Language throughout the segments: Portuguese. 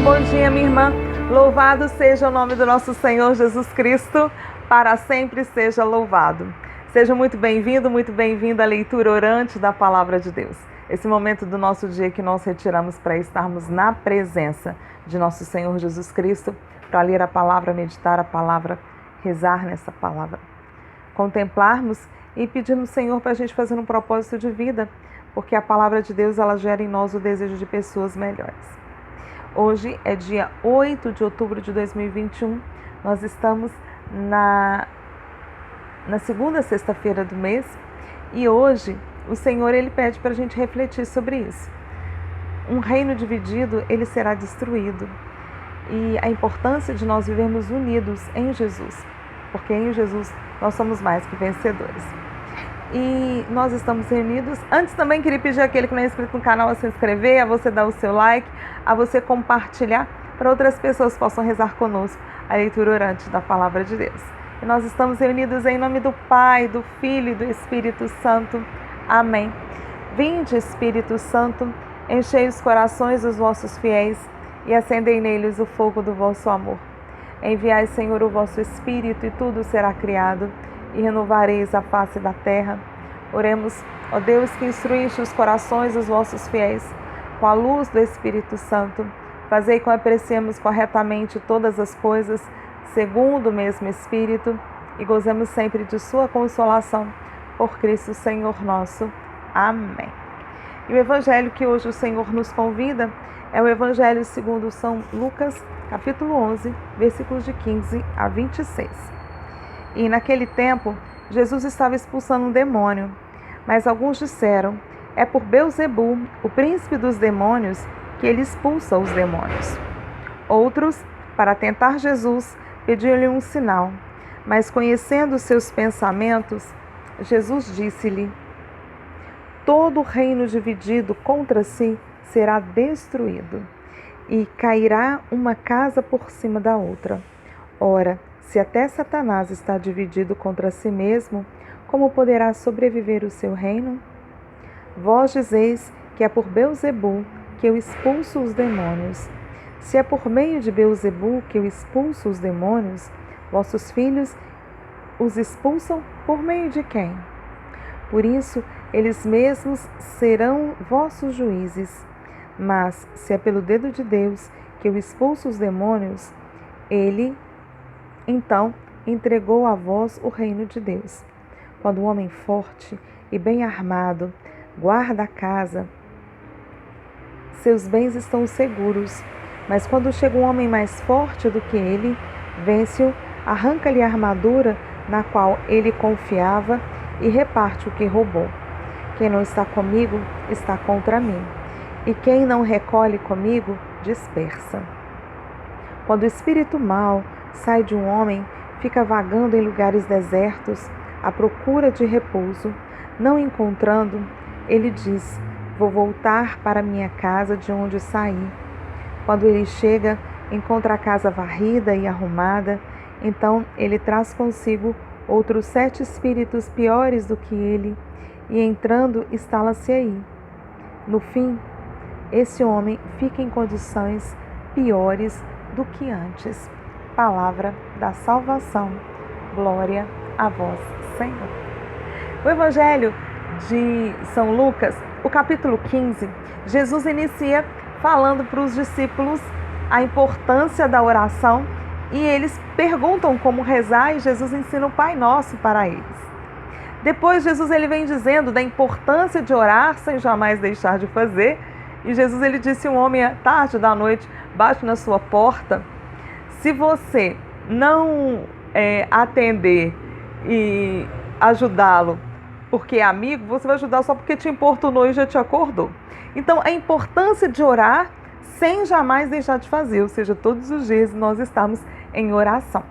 bom dia, minha irmã. Louvado seja o nome do nosso Senhor Jesus Cristo, para sempre seja louvado. Seja muito bem-vindo, muito bem-vinda à leitura orante da Palavra de Deus. Esse momento do nosso dia que nós retiramos para estarmos na presença de nosso Senhor Jesus Cristo, para ler a palavra, meditar a palavra, rezar nessa palavra, contemplarmos e pedirmos, Senhor, para a gente fazer um propósito de vida, porque a palavra de Deus, ela gera em nós o desejo de pessoas melhores. Hoje é dia 8 de outubro de 2021, nós estamos na segunda sexta-feira do mês e hoje o Senhor, Ele pede para a gente refletir sobre isso. Um reino dividido, ele será destruído, e a importância de nós vivermos unidos em Jesus, porque em Jesus nós somos mais que vencedores. E nós estamos reunidos. Antes também queria pedir àquele que não é inscrito no canal a se inscrever, a você dar o seu like, a você compartilhar para outras pessoas possam rezar conosco a leitura orante da Palavra de Deus. E nós estamos reunidos em nome do Pai, do Filho e do Espírito Santo. Amém. Vinde, Espírito Santo, enchei os corações dos vossos fiéis e acendei neles o fogo do vosso amor. Enviai, Senhor, o vosso Espírito e tudo será criado e renovareis a face da terra. Oremos, ó Deus, que instruíste os corações dos vossos fiéis com a luz do Espírito Santo. Fazei com que apreciemos corretamente todas as coisas, segundo o mesmo Espírito, e gozemos sempre de sua consolação. Por Cristo Senhor nosso. Amém. E o evangelho que hoje o Senhor nos convida é o evangelho segundo São Lucas, capítulo 11, versículos de 15 a 26. E naquele tempo, Jesus estava expulsando um demônio, mas alguns disseram: é por Beelzebul, o príncipe dos demônios, que ele expulsa os demônios. Outros, para tentar Jesus, pediram-lhe um sinal, mas conhecendo seus pensamentos, Jesus disse-lhe: todo reino dividido contra si será destruído, e cairá uma casa por cima da outra. Ora, se até Satanás está dividido contra si mesmo, como poderá sobreviver o seu reino? Vós dizeis que é por Beelzebul que eu expulso os demônios. Se é por meio de Beelzebul que eu expulso os demônios, vossos filhos os expulsam por meio de quem? Por isso, eles mesmos serão vossos juízes. Mas, se é pelo dedo de Deus que eu expulso os demônios, ele então entregou a vós o reino de Deus. Quando um homem forte e bem armado guarda a casa, seus bens estão seguros. Mas quando chega um homem mais forte do que ele, vence-o, arranca-lhe a armadura na qual ele confiava e reparte o que roubou. Quem não está comigo está contra mim, e quem não recolhe comigo dispersa. Quando o espírito mau sai de um homem, fica vagando em lugares desertos à procura de repouso. Não encontrando, ele diz: vou voltar para minha casa de onde saí. Quando ele chega, encontra a casa varrida e arrumada. Então ele traz consigo outros 7 espíritos piores do que ele, e entrando, instala-se aí. No fim, esse homem fica em condições piores do que antes. Palavra da salvação. Glória a vós, Senhor. O evangelho de São Lucas, o capítulo 15, Jesus inicia falando para os discípulos a importância da oração, e eles perguntam como rezar, e Jesus ensina o Pai Nosso para eles. Depois Jesus ele vem dizendo da importância de orar sem jamais deixar de fazer, e Jesus ele disse: um homem à tarde da noite bate na sua porta. Se você não atender e ajudá-lo porque é amigo, você vai ajudar só porque te importunou e já te acordou. Então, a importância de orar sem jamais deixar de fazer, ou seja, todos os dias nós estamos em oração.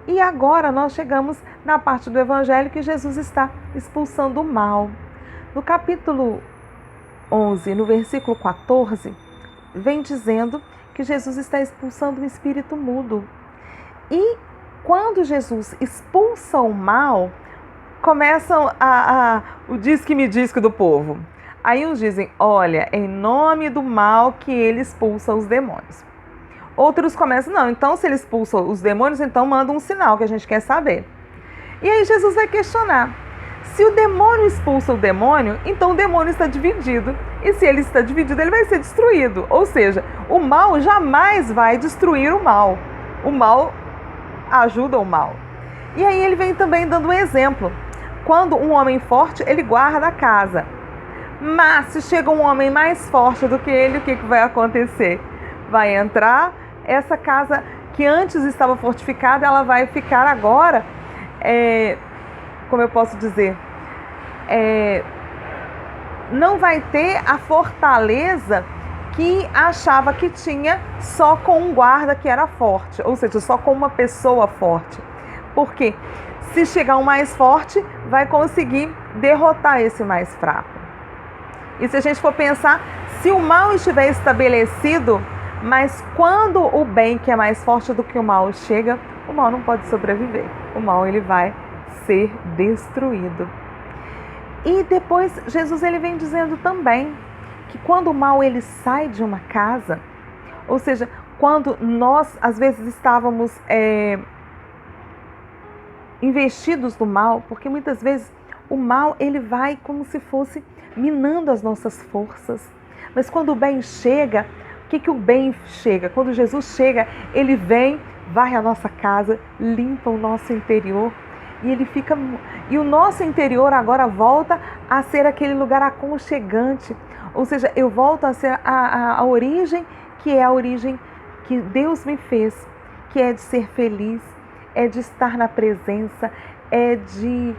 E agora nós chegamos na parte do Evangelho que Jesus está expulsando o mal. No capítulo 11, no versículo 14, vem dizendo que Jesus está expulsando o espírito mudo. E quando Jesus expulsa o mal, começam o diz-que-me-diz-que do povo. Aí uns dizem: olha, em nome do mal que ele expulsa os demônios. Outros começam, não, então se ele expulsa os demônios, então manda um sinal que a gente quer saber. E aí Jesus vai questionar. Se o demônio expulsa o demônio, então o demônio está dividido. E se ele está dividido, ele vai ser destruído. Ou seja, o mal jamais vai destruir o mal. O mal ajuda o mal. E aí ele vem também dando um exemplo. Quando um homem forte, ele guarda a casa. Mas se chega um homem mais forte do que ele, o que vai acontecer? Vai entrar, essa casa que antes estava fortificada, ela vai ficar agora, como eu posso dizer, não vai ter a fortaleza que achava que tinha só com um guarda que era forte, ou seja, só com uma pessoa forte. Porque se chegar um mais forte, vai conseguir derrotar esse mais fraco. E se a gente for pensar, se o mal estiver estabelecido, mas quando o bem, que é mais forte do que o mal, chega, o mal não pode sobreviver. O mal, ele vai ser destruído. E depois Jesus ele vem dizendo também que quando o mal ele sai de uma casa, ou seja, quando nós às vezes estávamos investidos no mal, porque muitas vezes o mal ele vai como se fosse minando as nossas forças. Mas quando o bem chega, o que o bem chega? Quando Jesus chega, ele vem, varre a nossa casa, limpa o nosso interior. E ele fica, e o nosso interior agora volta a ser aquele lugar aconchegante. Ou seja, eu volto a ser a origem, que é a origem que Deus me fez, que é de ser feliz, é de estar na presença, é de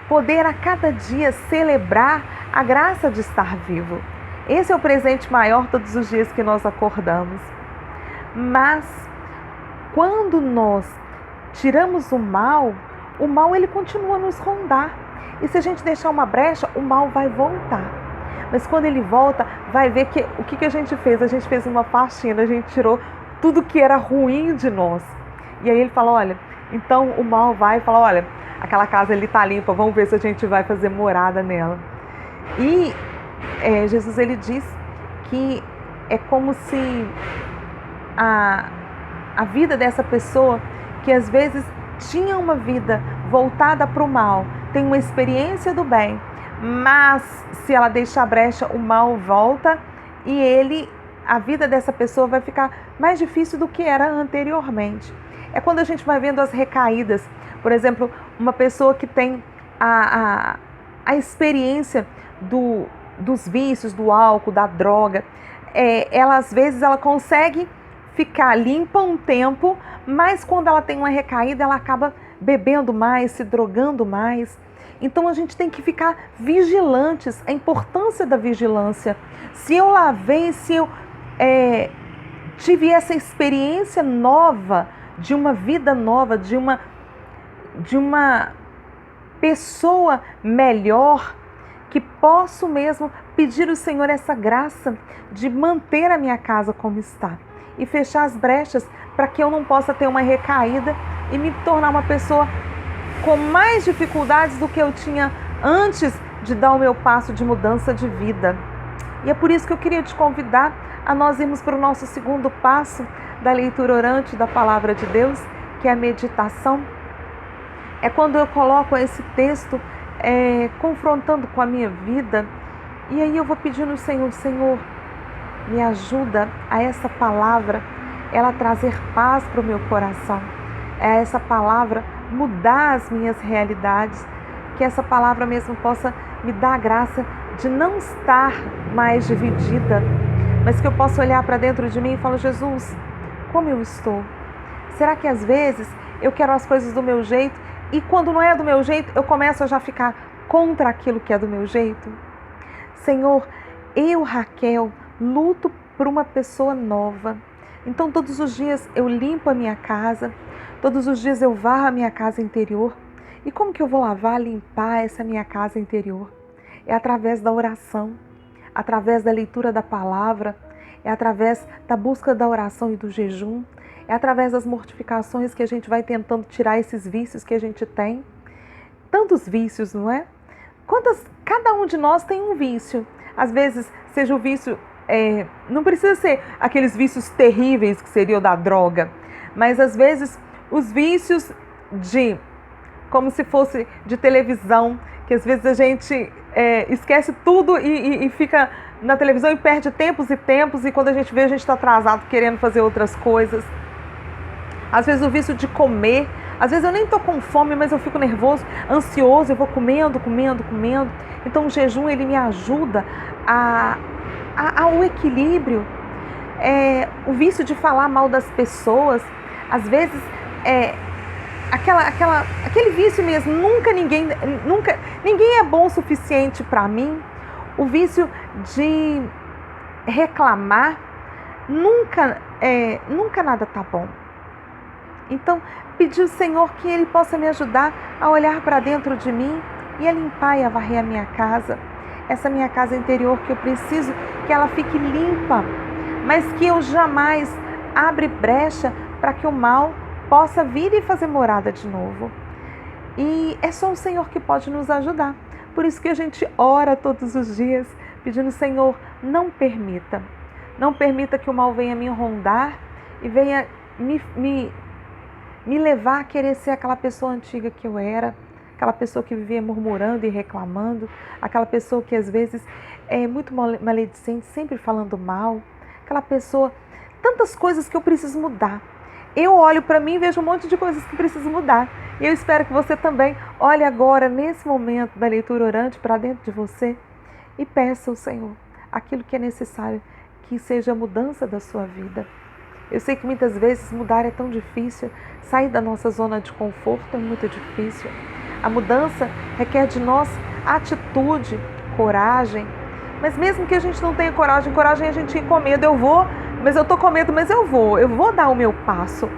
poder a cada dia celebrar a graça de estar vivo. Esse é o presente maior todos os dias que nós acordamos. Mas quando nós tiramos o mal ele continua a nos rondar. E se a gente deixar uma brecha, o mal vai voltar. Mas quando ele volta, vai ver que o que a gente fez? A gente fez uma faxina, a gente tirou tudo que era ruim de nós. E aí ele fala, olha, então o mal vai e fala, olha, aquela casa ali está limpa, vamos ver se a gente vai fazer morada nela. E Jesus ele diz que é como se a vida dessa pessoa que às vezes tinha uma vida voltada para o mal, tem uma experiência do bem, mas se ela deixar brecha, o mal volta e a vida dessa pessoa vai ficar mais difícil do que era anteriormente. É quando a gente vai vendo as recaídas. Por exemplo, uma pessoa que tem a experiência dos vícios, do álcool, da droga, ela às vezes ela consegue ficar limpa um tempo, mas quando ela tem uma recaída, ela acaba bebendo mais, se drogando mais. Então a gente tem que ficar vigilantes, a importância da vigilância. Se eu lavei, se eu tive essa experiência nova, de uma vida nova, de uma pessoa melhor, que posso mesmo pedir ao Senhor essa graça de manter a minha casa como está e fechar as brechas para que eu não possa ter uma recaída e me tornar uma pessoa com mais dificuldades do que eu tinha antes de dar o meu passo de mudança de vida. E é por isso que eu queria te convidar a nós irmos para o nosso segundo passo da leitura orante da Palavra de Deus, que é a meditação. É quando eu coloco esse texto confrontando com a minha vida, e aí eu vou pedindo ao Senhor, Senhor, me ajuda a essa palavra, ela trazer paz para o meu coração, essa palavra mudar as minhas realidades, que essa palavra mesmo possa me dar a graça de não estar mais dividida, mas que eu possa olhar para dentro de mim e falar, Jesus, como eu estou? Será que às vezes eu quero as coisas do meu jeito e quando não é do meu jeito eu começo a já ficar contra aquilo que é do meu jeito? Senhor, eu, Raquel, luto por uma pessoa nova. Então todos os dias eu limpo a minha casa, todos os dias eu varro a minha casa interior. E como que eu vou lavar, limpar essa minha casa interior? É através da oração, através da leitura da palavra, é através da busca da oração e do jejum, é através das mortificações que a gente vai tentando tirar esses vícios que a gente tem. Tantos vícios, não é? Cada um de nós tem um vício. Às vezes, seja o vício Não precisa ser aqueles vícios terríveis que seria o da droga, mas às vezes os vícios como se fosse de televisão, que às vezes a gente esquece tudo e fica na televisão e perde tempos e tempos, e quando a gente vê, a gente está atrasado querendo fazer outras coisas. Às vezes o vício de comer, às vezes eu nem estou com fome, mas eu fico nervoso, ansioso, eu vou comendo. Então o jejum, ele me ajuda ao equilíbrio. O vício de falar mal das pessoas, às vezes aquele vício mesmo, ninguém é bom o suficiente para mim. O vício de reclamar, nunca nada tá bom. Então, pedir ao Senhor que Ele possa me ajudar a olhar para dentro de mim e a limpar e a varrer a minha casa. Essa minha casa interior, que eu preciso que ela fique limpa, mas que eu jamais abra brecha para que o mal possa vir e fazer morada de novo. E é só o Senhor que pode nos ajudar. Por isso que a gente ora todos os dias, pedindo: Senhor, não permita que o mal venha me rondar e venha me levar a querer ser aquela pessoa antiga que eu era, aquela pessoa que vivia murmurando e reclamando, aquela pessoa que às vezes é muito maledicente, sempre falando mal, aquela pessoa, tantas coisas que eu preciso mudar. Eu olho para mim e vejo um monte de coisas que preciso mudar. E eu espero que você também olhe agora, nesse momento da leitura orante, para dentro de você e peça ao Senhor aquilo que é necessário, que seja a mudança da sua vida. Eu sei que muitas vezes mudar é tão difícil, sair da nossa zona de conforto é muito difícil. A mudança requer de nós atitude, coragem. Mas mesmo que a gente não tenha coragem a gente ir com medo. Mas eu estou com medo, mas eu vou dar o meu passo.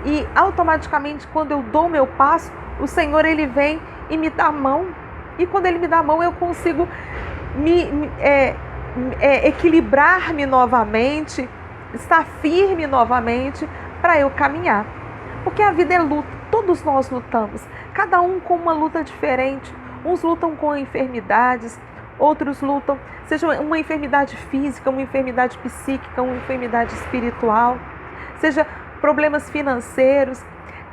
E automaticamente, quando eu dou o meu passo, o Senhor, Ele vem e me dá a mão. E quando Ele me dá a mão, eu consigo equilibrar-me novamente, estar firme novamente para eu caminhar. Porque a vida é luta, todos nós lutamos, cada um com uma luta diferente. Uns lutam com enfermidades, outros lutam, seja uma enfermidade física, uma enfermidade psíquica, uma enfermidade espiritual, seja problemas financeiros.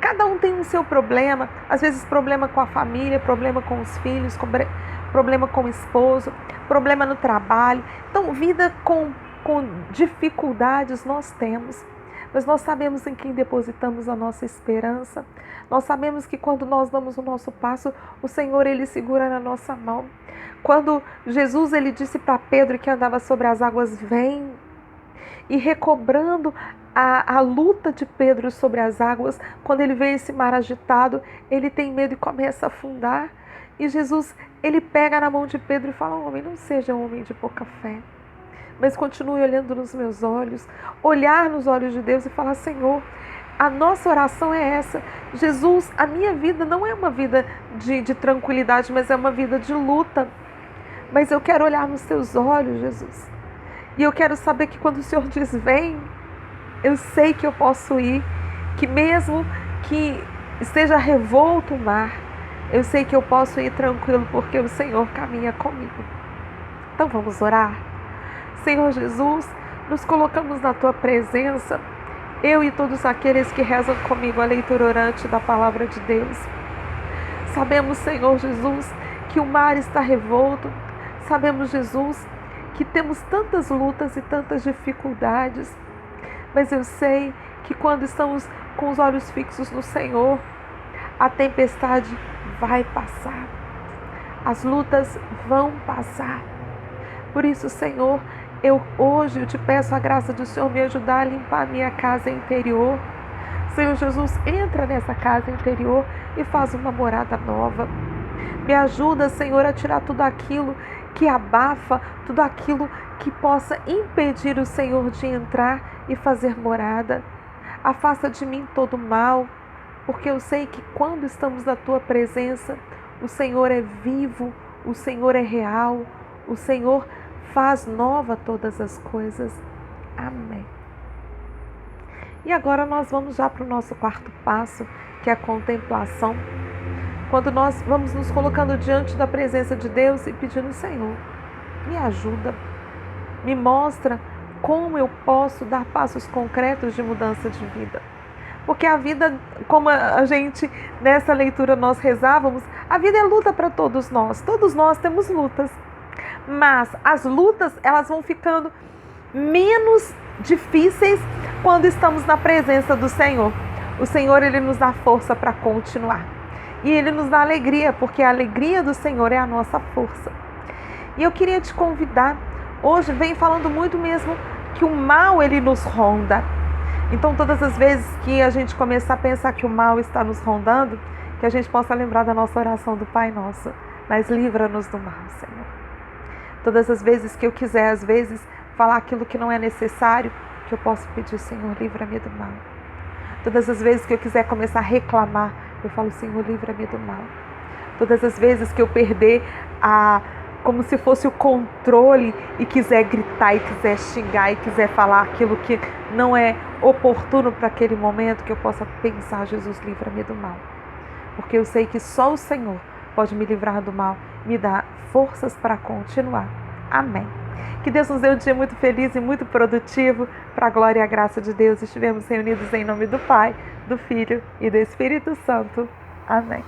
Cada um tem o seu problema, às vezes problema com a família, problema com os filhos, problema com o esposo, problema no trabalho. Então, vida com dificuldades nós temos, mas nós sabemos em quem depositamos a nossa esperança. Nós sabemos que quando nós damos o nosso passo, o Senhor, Ele segura na nossa mão. Quando Jesus, Ele disse para Pedro que andava sobre as águas: vem. E recobrando a luta de Pedro sobre as águas, quando ele vê esse mar agitado, ele tem medo e começa a afundar. E Jesus, Ele pega na mão de Pedro e fala: homem, não seja um homem de pouca fé, mas continue olhando nos meus olhos, olhar nos olhos de Deus e falar: Senhor, a nossa oração é essa. Jesus, a minha vida não é uma vida de tranquilidade, mas é uma vida de luta. Mas eu quero olhar nos teus olhos, Jesus. E eu quero saber que quando o Senhor diz vem, eu sei que eu posso ir, que mesmo que esteja revolto o mar, eu sei que eu posso ir tranquilo, porque o Senhor caminha comigo. Então vamos orar. Senhor Jesus, nos colocamos na Tua presença, eu e todos aqueles que rezam comigo a leitura orante da Palavra de Deus. Sabemos, Senhor Jesus, que o mar está revolto. Sabemos, Jesus, que temos tantas lutas e tantas dificuldades. Mas eu sei que quando estamos com os olhos fixos no Senhor, a tempestade vai passar. As lutas vão passar. Por isso, Senhor, hoje eu te peço a graça do Senhor me ajudar a limpar a minha casa interior. Senhor Jesus, entra nessa casa interior e faz uma morada nova. Me ajuda, Senhor, a tirar tudo aquilo que abafa, tudo aquilo que possa impedir o Senhor de entrar e fazer morada. Afasta de mim todo mal, porque eu sei que quando estamos na Tua presença, o Senhor é vivo, o Senhor é real, o Senhor faz nova todas as coisas. Amém. E agora nós vamos já para o nosso quarto passo, que é a contemplação. Quando nós vamos nos colocando diante da presença de Deus e pedindo: Senhor, me ajuda. me mostra como eu posso dar passos concretos de mudança de vida. Porque a vida, como a gente, nessa leitura nós rezávamos, a vida é luta para todos nós temos lutas. Mas as lutas, elas vão ficando menos difíceis quando estamos na presença do Senhor. O Senhor, Ele nos dá força para continuar. E Ele nos dá alegria, porque a alegria do Senhor é a nossa força. E eu queria te convidar, hoje vem falando muito mesmo que o mal, ele nos ronda. Então todas as vezes que a gente começar a pensar que o mal está nos rondando, que a gente possa lembrar da nossa oração do Pai Nosso, mas livra-nos do mal, Senhor. Todas as vezes que eu quiser, às vezes, falar aquilo que não é necessário, que eu possa pedir, Senhor, livra-me do mal. Todas as vezes que eu quiser começar a reclamar, eu falo, Senhor, livra-me do mal. Todas as vezes que eu perder como se fosse o controle e quiser gritar e quiser xingar e quiser falar aquilo que não é oportuno para aquele momento, que eu possa pensar, Jesus, livra-me do mal. Porque eu sei que só o Senhor pode me livrar do mal, me dar forças para continuar. Amém. Que Deus nos dê um dia muito feliz e muito produtivo, para a glória e a graça de Deus. Estivemos reunidos em nome do Pai, do Filho e do Espírito Santo. Amém.